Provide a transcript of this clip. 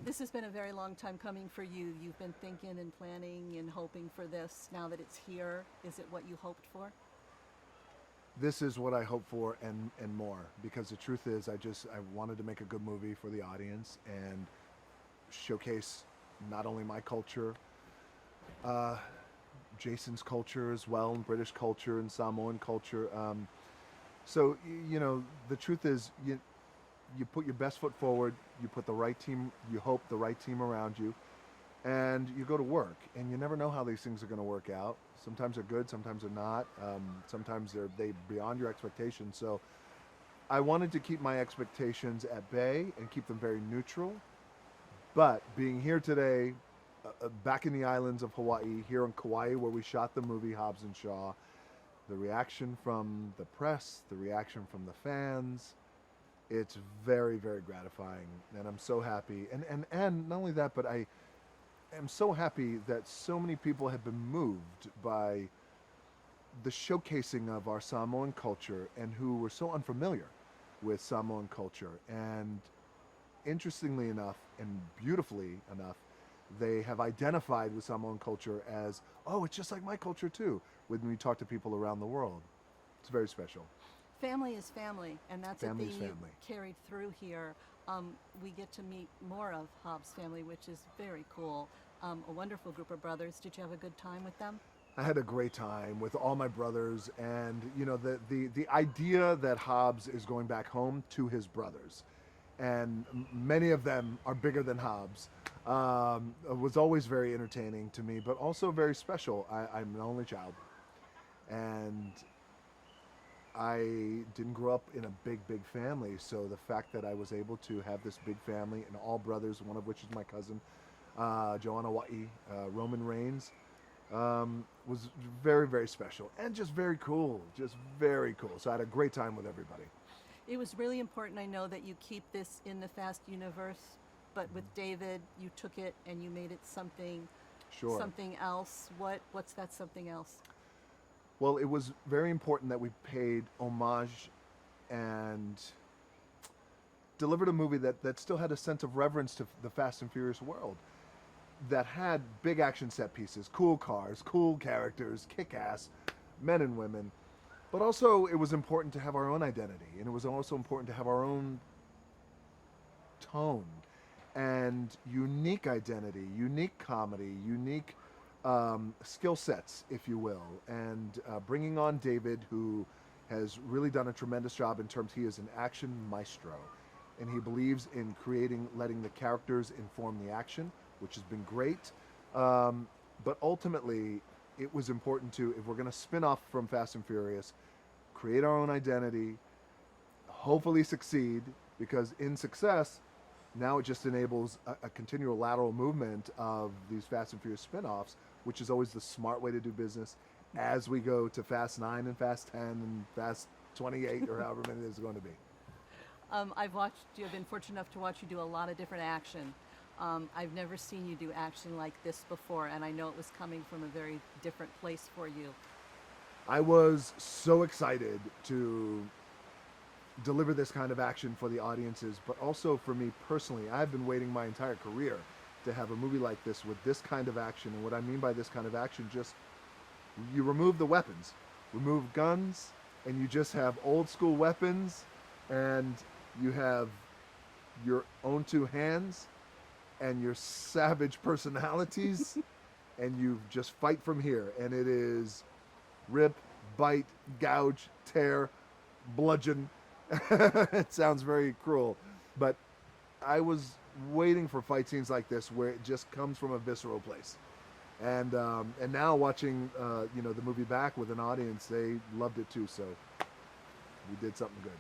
This has been a very long time coming for you. You've been thinking and planning and hoping for this. Now that it's here, is it what you hoped for? This is what I hope for and more, because the truth is I wanted to make a good movie for the audience and showcase not only my culture, Jason's culture as well, and British culture and Samoan culture. So, you know, the truth is you put your best foot forward, you put the right team, you hope the right team around you, and you go to work, and you never know how these things are going to work out. Sometimes they're good, sometimes they're not. Sometimes they're beyond your expectations. So I wanted to keep my expectations at bay and keep them very neutral. But being here today, back in the islands of Hawaii, here in Kauai, where we shot the movie Hobbs Shaw, the reaction from the press, the reaction from the fans, it's very, very gratifying, and I'm so happy. And not only that, but I am so happy that so many people have been moved by the showcasing of our Samoan culture and who were so unfamiliar with Samoan culture. And interestingly enough, and beautifully enough, they have identified with Samoan culture as, oh, it's just like my culture too, when we talk to people around the world. It's very special. Family is family, and that's Family a is theme you family. carried through here. We get to meet more of Hobbs' family, which is very cool. A wonderful group of brothers. Did you have a good time with them? I had a great time with all my brothers, and you know, the idea that Hobbs is going back home to his brothers, and many of them are bigger than Hobbs, was always very entertaining to me, but also very special. I'm an only child, and I didn't grow up in a big family, so the fact that I was able to have this big family and all brothers, one of which is my cousin, Joanna Wa'i, Roman Reigns, was very, very special and just very cool, just very cool. So I had a great time with everybody. It was really important, I know, that you keep this in the Fast universe, but with David, you took it and you made it something, Sure. something else. What's that something else? Well, it was very important that we paid homage and delivered a movie that still had a sense of reverence to the Fast and Furious world, that had big action set pieces, cool cars, cool characters, kick-ass men and women. But also it was important to have our own identity, and it was also important to have our own tone and unique identity, unique comedy, unique skill sets, if you will. And bringing on David, who has really done a tremendous job in terms, he is an action maestro, and he believes in letting the characters inform the action, which has been great. But ultimately, it was important to, if we're going to spin off from Fast and Furious, create our own identity, hopefully succeed, because in success, now it just enables a continual lateral movement of these Fast and Furious spin-offs, which is always the smart way to do business as we go to Fast 9 and Fast 10 and Fast 28 or however many there's going to be. I've been fortunate enough to watch you do a lot of different action. I've never seen you do action like this before, and I know it was coming from a very different place for you. I was so excited to deliver this kind of action for the audiences, but also for me personally. I've been waiting my entire career to have a movie like this with this kind of action. And what I mean by this kind of action, just you remove the weapons, remove guns, and you just have old school weapons, and you have your own two hands and your savage personalities, and you just fight from here. And it is rip, bite, gouge, tear, bludgeon. It sounds very cruel, but I was waiting for fight scenes like this where it just comes from a visceral place. And now watching the movie back with an audience, they loved it too. So we did something good.